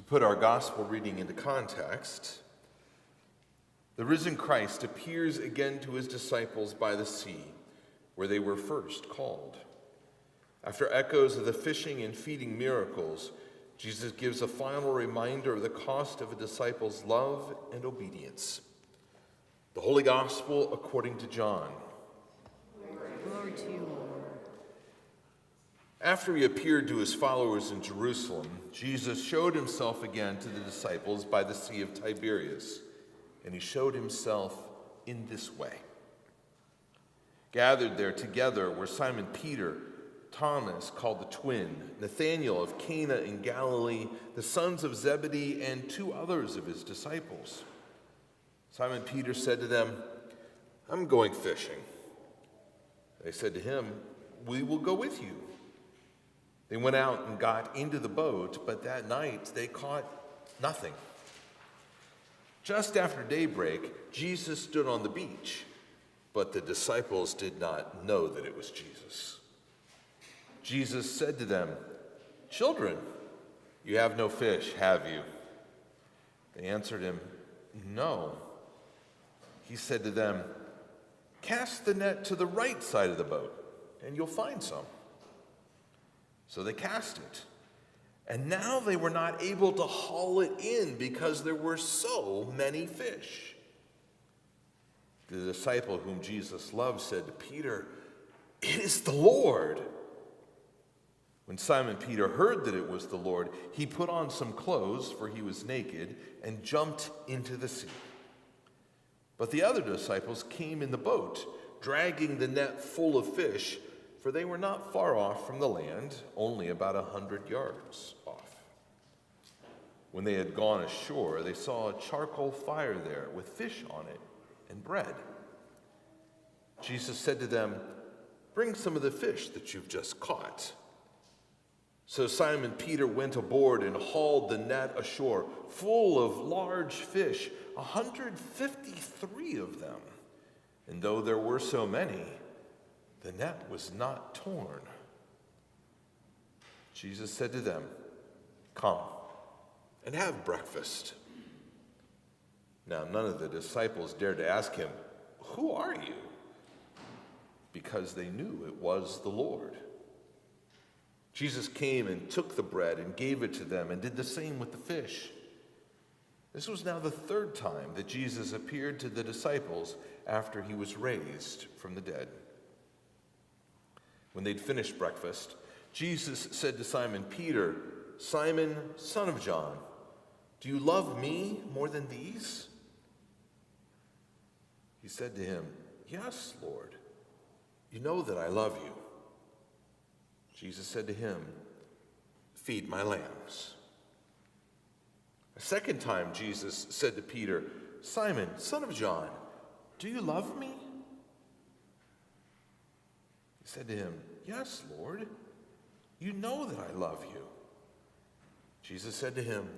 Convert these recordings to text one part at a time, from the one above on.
put our gospel reading into context, the risen Christ appears again to his disciples by the sea, where they were first called. After echoes of the fishing and feeding miracles, Jesus gives a final reminder of the cost of a disciple's love and obedience. The Holy Gospel according to John. Glory to you, Lord. After he appeared to his followers in Jerusalem, Jesus showed himself again to the disciples by the Sea of Tiberias, and he showed himself in this way. Gathered there together were Simon Peter, Thomas, called the twin, Nathanael of Cana in Galilee, the sons of Zebedee, and two others of his disciples. Simon Peter said to them, "I'm going fishing." They said to him, "We will go with you." They went out and got into the boat, but that night they caught nothing. Just after daybreak, Jesus stood on the beach, but the disciples did not know that it was Jesus. Jesus said to them, "Children, you have no fish, have you?" They answered him, "No." He said to them, "Cast the net to the right side of the boat, and you'll find some." So they cast it. And now they were not able to haul it in because there were so many fish. The disciple whom Jesus loved said to Peter, "It is the Lord." When Simon Peter heard that it was the Lord, he put on some clothes, for he was naked, and jumped into the sea. But the other disciples came in the boat, dragging the net full of fish, for they were not far off from the land, only about 100 yards off. When they had gone ashore, they saw a charcoal fire there with fish on it and bread. Jesus said to them, "Bring some of the fish that you've just caught." So Simon Peter went aboard and hauled the net ashore, full of large fish, 153 of them. And though there were so many, the net was not torn. Jesus said to them, "Come and have breakfast." Now none of the disciples dared to ask him, "Who are you?" because they knew it was the Lord. Jesus came and took the bread and gave it to them and did the same with the fish. This was now the third time that Jesus appeared to the disciples after he was raised from the dead. When they'd finished breakfast, Jesus said to Simon Peter, "Simon, son of John, do you love me more than these?" He said to him, "Yes, Lord, you know that I love you." Jesus said to him, "Feed my lambs." A second time Jesus said to Peter, "Simon, son of John, do you love me?" He said to him, "Yes, Lord, you know that I love you." Jesus said to him,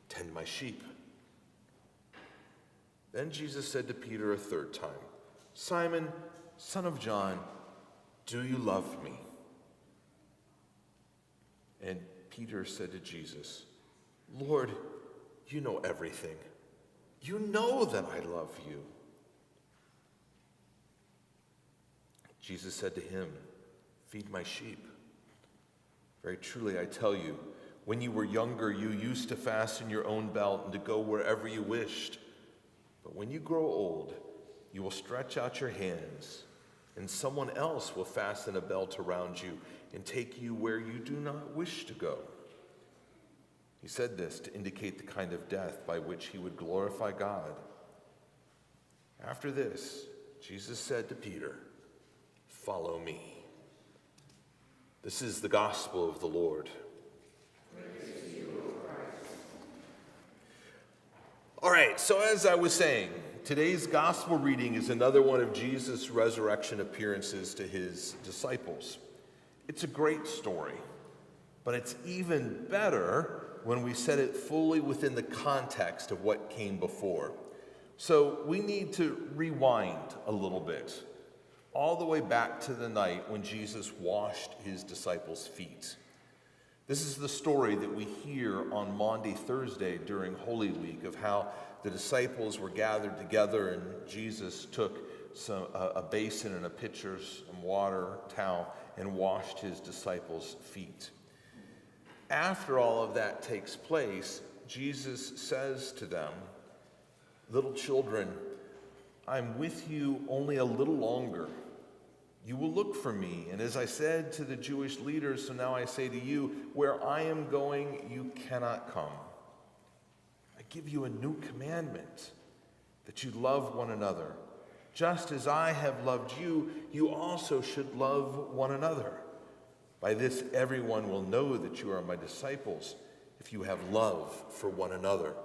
"Tend my sheep." Then Jesus said to Peter a third time, "Simon, son of John, do you love me?" And Peter said to Jesus, "Lord, you know everything. You know that I love you." Jesus said to him, "Feed my sheep. Very truly I tell you, when you were younger, you used to fasten your own belt and to go wherever you wished. But when you grow old, you will stretch out your hands, and someone else will fasten a belt around you and take you where you do not wish to go." He said this to indicate the kind of death by which he would glorify God. After this, Jesus said to Peter, "Follow me." This is the gospel of the Lord. Praise to you, O Christ. All right, so as I was saying, today's gospel reading is another one of Jesus' resurrection appearances to his disciples. It's a great story, but it's even better when we set it fully within the context of what came before. So we need to rewind a little bit, all the way back to the night when Jesus washed his disciples' feet. This is the story that we hear on Maundy Thursday during Holy Week of how the disciples were gathered together and Jesus took a basin and a pitcher, some water, towel, and washed his disciples' feet. After all of that takes place, Jesus says to them, "Little children, I'm with you only a little longer. You will look for me, and as I said to the Jewish leaders, so now I say to you, where I am going, you cannot come. I give you a new commandment, that you love one another. Just as I have loved you, you also should love one another. By this everyone will know that you are my disciples, if you have love for one another."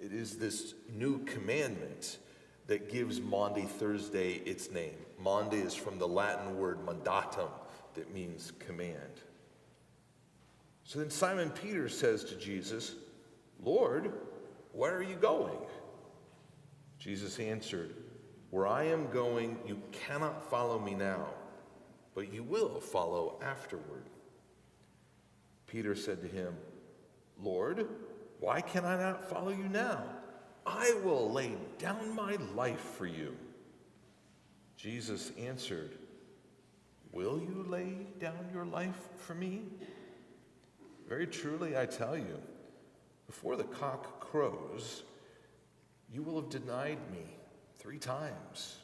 It is this new commandment that gives Maundy Thursday its name. Maundy is from the Latin word mandatum, that means command. So then Simon Peter says to Jesus, "Lord, where are you going?" Jesus answered, "Where I am going, you cannot follow me now, but you will follow afterward." Peter said to him, "Lord, why can I not follow you now? I will lay down my life for you." Jesus answered, "Will you lay down your life for me? Very truly I tell you, before the cock crows, you will have denied me 3 times.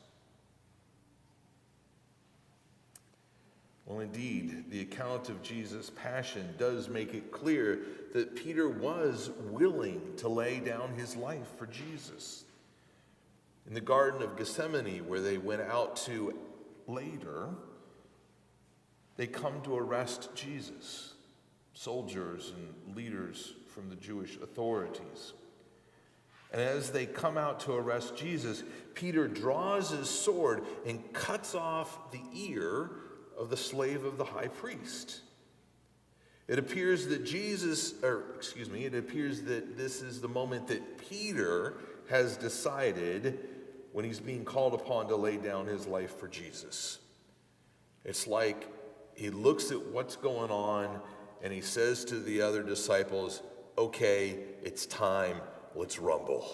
Well, indeed, the account of Jesus' passion does make it clear that Peter was willing to lay down his life for Jesus. In the Garden of Gethsemane, where they went out to later, they come to arrest Jesus, soldiers and leaders from the Jewish authorities. And as they come out to arrest Jesus, Peter draws his sword and cuts off the ear of the slave of the high priest. It appears that this is the moment that Peter has decided when he's being called upon to lay down his life for Jesus. It's like he looks at what's going on and he says to the other disciples, "Okay, it's time, let's rumble.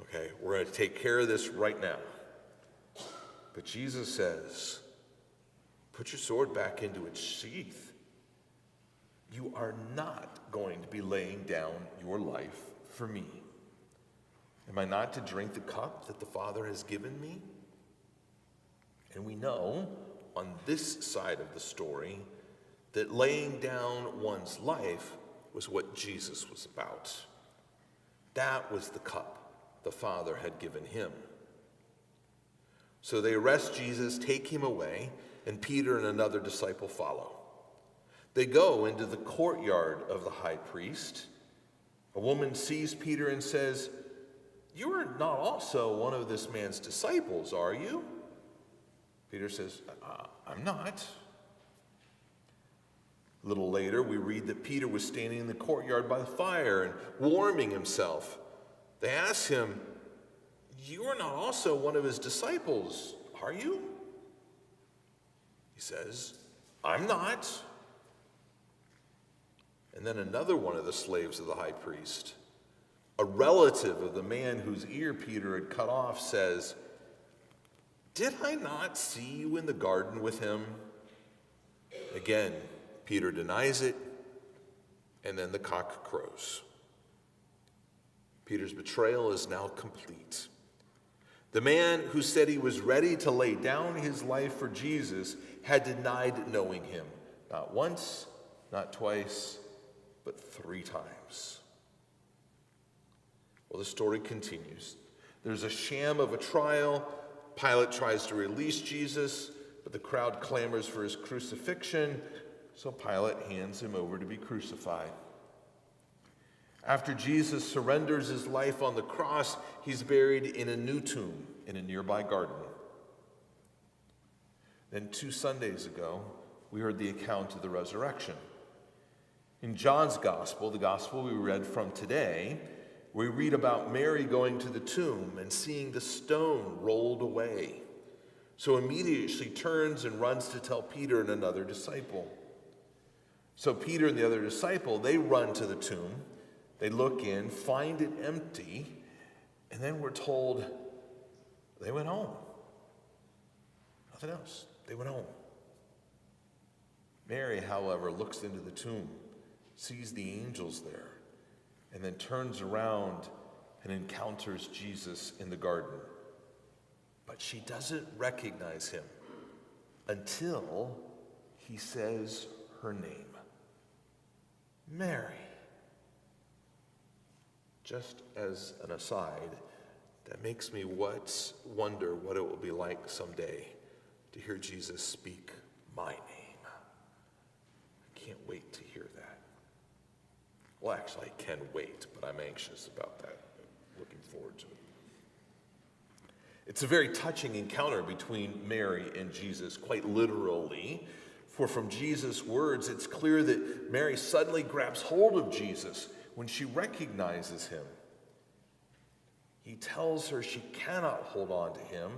Okay, we're going to take care of this right now." But Jesus says, "Put your sword back into its sheath. You are not going to be laying down your life for me. Am I not to drink the cup that the Father has given me?" And we know on this side of the story that laying down one's life was what Jesus was about. That was the cup the Father had given him. So they arrest Jesus, take him away, and Peter and another disciple follow. They go into the courtyard of the high priest. A woman sees Peter and says, "You are not also one of this man's disciples, are you?" Peter says, "I'm not." A little later, we read that Peter was standing in the courtyard by the fire and warming himself. They ask him, "You are not also one of his disciples, are you?" He says, "I'm not." And then another one of the slaves of the high priest, a relative of the man whose ear Peter had cut off, says, "Did I not see you in the garden with him?" Again, Peter denies it, and then the cock crows. Peter's betrayal is now complete. The man who said he was ready to lay down his life for Jesus had denied knowing him, not once, not twice, but 3 times. Well, the story continues. There's a sham of a trial. Pilate tries to release Jesus, but the crowd clamors for his crucifixion, so Pilate hands him over to be crucified. After Jesus surrenders his life on the cross, he's buried in a new tomb in a nearby garden. Then 2 Sundays ago, we heard the account of the resurrection. In John's gospel, the gospel we read from today, we read about Mary going to the tomb and seeing the stone rolled away. So immediately she turns and runs to tell Peter and another disciple. So Peter and the other disciple, they run to the tomb. They look in, find it empty, and then we're told they went home. Nothing else. They went home. Mary, however, looks into the tomb, sees the angels there, and then turns around and encounters Jesus in the garden. But she doesn't recognize him until he says her name. Mary. Just as an aside, that makes me wonder what it will be like someday to hear Jesus speak my name. I can't wait to hear that. Well, actually, I can wait, but I'm anxious about that. Looking forward to it. It's a very touching encounter between Mary and Jesus, quite literally. For from Jesus' words, it's clear that Mary suddenly grabs hold of Jesus when she recognizes him. He tells her she cannot hold on to him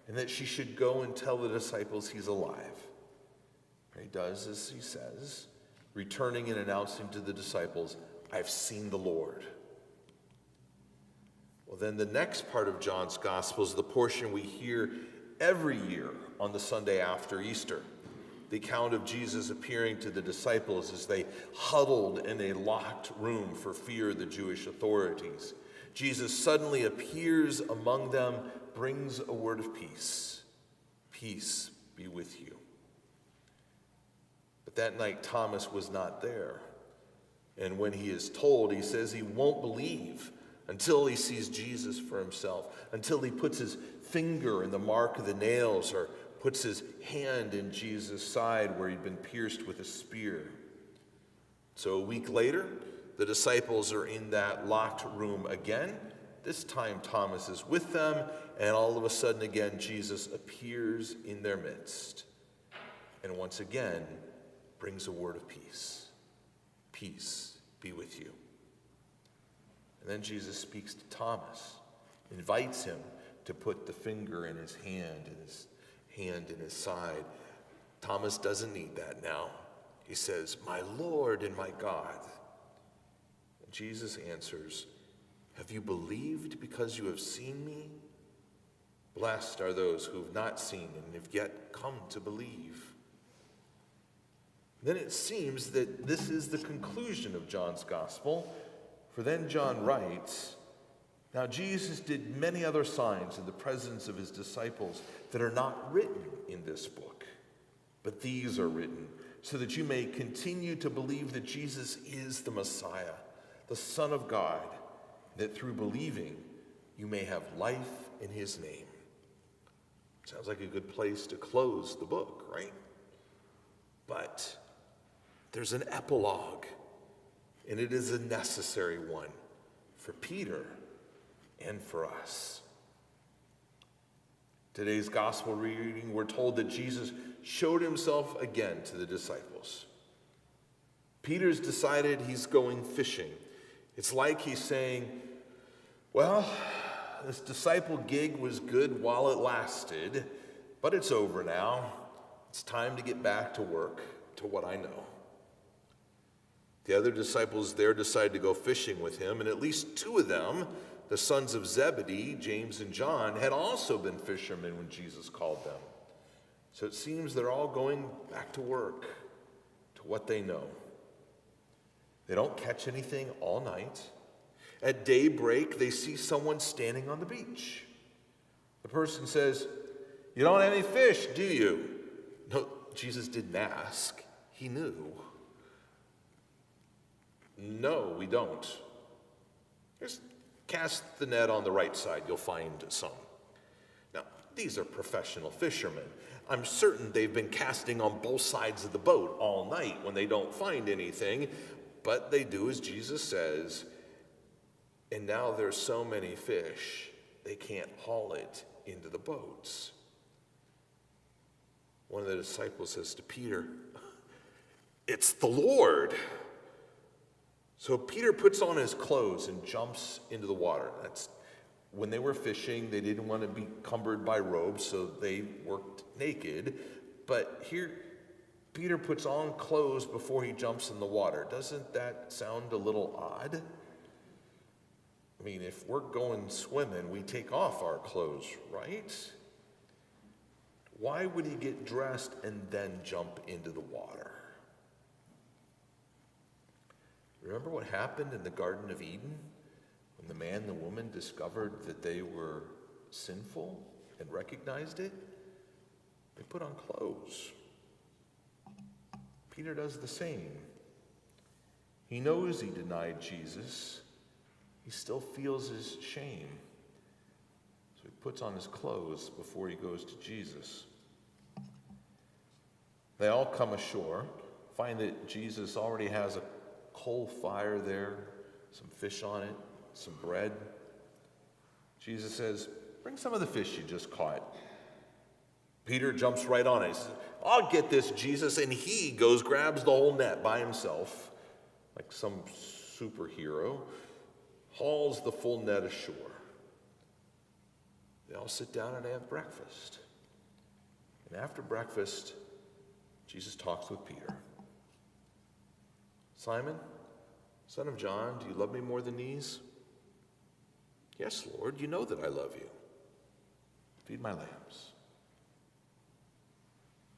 and that she should go and tell the disciples he's alive. He does as he says, returning and announcing to the disciples, "I've seen the Lord." Well, then the next part of John's gospel is the portion we hear every year on the Sunday after Easter. The account of Jesus appearing to the disciples as they huddled in a locked room for fear of the Jewish authorities. Jesus suddenly appears among them, brings a word of peace. Peace be with you. But that night, Thomas was not there. And when he is told, he says he won't believe until he sees Jesus for himself, until he puts his finger in the mark of the nails or puts his hand in Jesus' side where he'd been pierced with a spear. So a week later, the disciples are in that locked room again. This time Thomas is with them, and all of a sudden again Jesus appears in their midst. And once again brings a word of peace. Peace be with you. And then Jesus speaks to Thomas, invites him to put the finger in his hand and his hand in his side. Thomas doesn't need that now. He says, "My Lord and my God." And Jesus answers, "Have you believed because you have seen me? Blessed are those who have not seen and have yet come to believe." Then it seems that this is the conclusion of John's gospel, for then John writes, "Now Jesus did many other signs in the presence of his disciples that are not written in this book, but these are written so that you may continue to believe that Jesus is the Messiah, the Son of God, that through believing you may have life in his name." Sounds like a good place to close the book, right? But there's an epilogue, and it is a necessary one for Peter and for us. Today's gospel reading, we're told that Jesus showed himself again to the disciples. Peter's decided he's going fishing. It's like he's saying, well, this disciple gig was good while it lasted, but it's over now. It's time to get back to work, to what I know. The other disciples there decide to go fishing with him, and at least two of them, the sons of Zebedee, James and John, had also been fishermen when Jesus called them. So it seems they're all going back to work, to what they know. They don't catch anything all night. At daybreak, they see someone standing on the beach. The person says, "You don't have any fish, do you?" No, Jesus didn't ask. He knew. "No, we don't." Just cast the net on the right side, you'll find some. Now, these are professional fishermen. I'm certain they've been casting on both sides of the boat all night when they don't find anything, but they do as Jesus says, and now there's so many fish, they can't haul it into the boats. One of the disciples says to Peter, "It's the Lord." So Peter puts on his clothes and jumps into the water. That's when they were fishing, they didn't want to be cumbered by robes, so they worked naked. But here Peter puts on clothes before he jumps in the water. Doesn't that sound a little odd? I mean, if we're going swimming, we take off our clothes, right? Why would he get dressed and then jump into the water? Remember what happened in the Garden of Eden when the man and the woman discovered that they were sinful and recognized it? They put on clothes. Peter does the same. He knows he denied Jesus. He still feels his shame. So he puts on his clothes before he goes to Jesus. They all come ashore, find that Jesus already has a coal fire there, some fish on it, some bread. Jesus says, "Bring some of the fish you just caught." Peter jumps right on it. He says, "I'll get this, Jesus." And he goes, grabs the whole net by himself, like some superhero, hauls the full net ashore. They all sit down and they have breakfast. And after breakfast, Jesus talks with Peter. "Simon, son of John, do you love me more than these?" "Yes, Lord, you know that I love you." "Feed my lambs."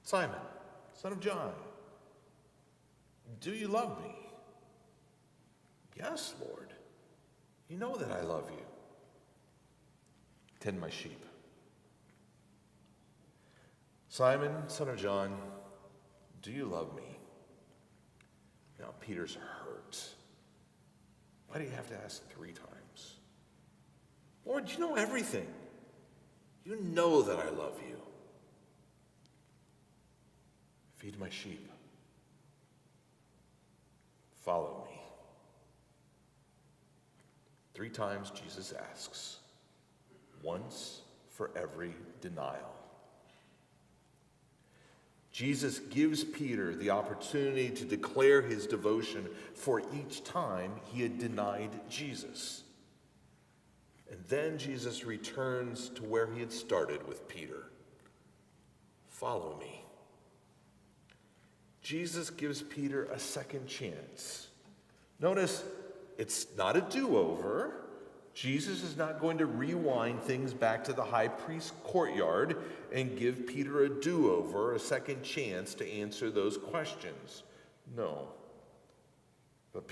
"Simon, son of John, do you love me?" "Yes, Lord, you know that I love you." "Tend my sheep." "Simon, son of John, do you love me?" Now Peter's hurt. Why do you have to ask 3 times? "Lord, you know everything. You know that I love you." "Feed my sheep. Follow me." 3 times Jesus asks, once for every denial. Jesus gives Peter the opportunity to declare his devotion for each time he had denied Jesus. And then Jesus returns to where he had started with Peter. "Follow me." Jesus gives Peter a second chance. Notice, it's not a do-over. Jesus is not going to rewind things back to the high priest's courtyard and give Peter a do-over, a second chance to answer those questions. No. But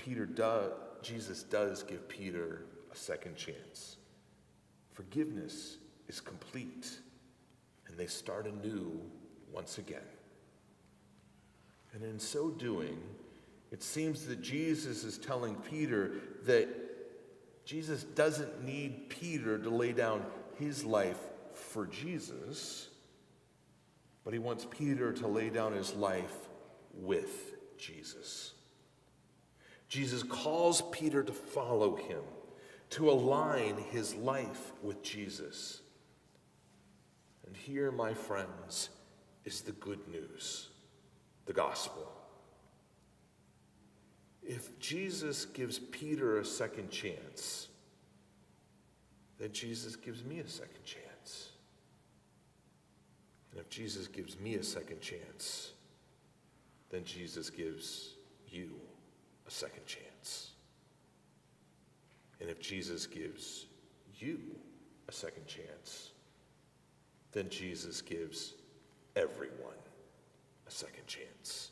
Jesus does give Peter a second chance. Forgiveness is complete, and they start anew once again. And in so doing, it seems that Jesus is telling Peter that Jesus doesn't need Peter to lay down his life for Jesus, but he wants Peter to lay down his life with Jesus. Jesus calls Peter to follow him, to align his life with Jesus. And here, my friends, is the good news, the gospel. If Jesus gives Peter a second chance, then Jesus gives me a second chance. And if Jesus gives me a second chance, then Jesus gives you a second chance. And if Jesus gives you a second chance, then Jesus gives everyone a second chance.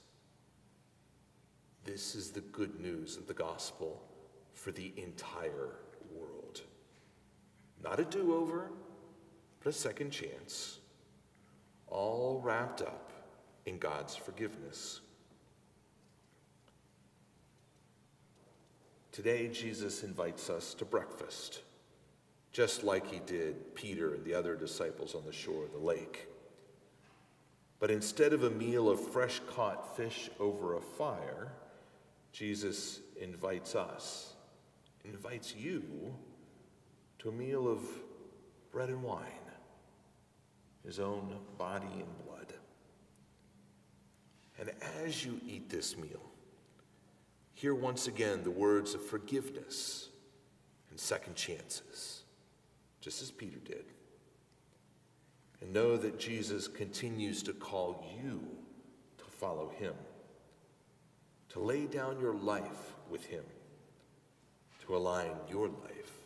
This is the good news of the gospel for the entire world. Not a do-over, but a second chance, all wrapped up in God's forgiveness. Today, Jesus invites us to breakfast, just like he did Peter and the other disciples on the shore of the lake. But instead of a meal of fresh-caught fish over a fire, Jesus invites you to a meal of bread and wine, his own body and blood. And as you eat this meal, hear once again the words of forgiveness and second chances, just as Peter did. And know that Jesus continues to call you to follow him, to lay down your life with him, to align your life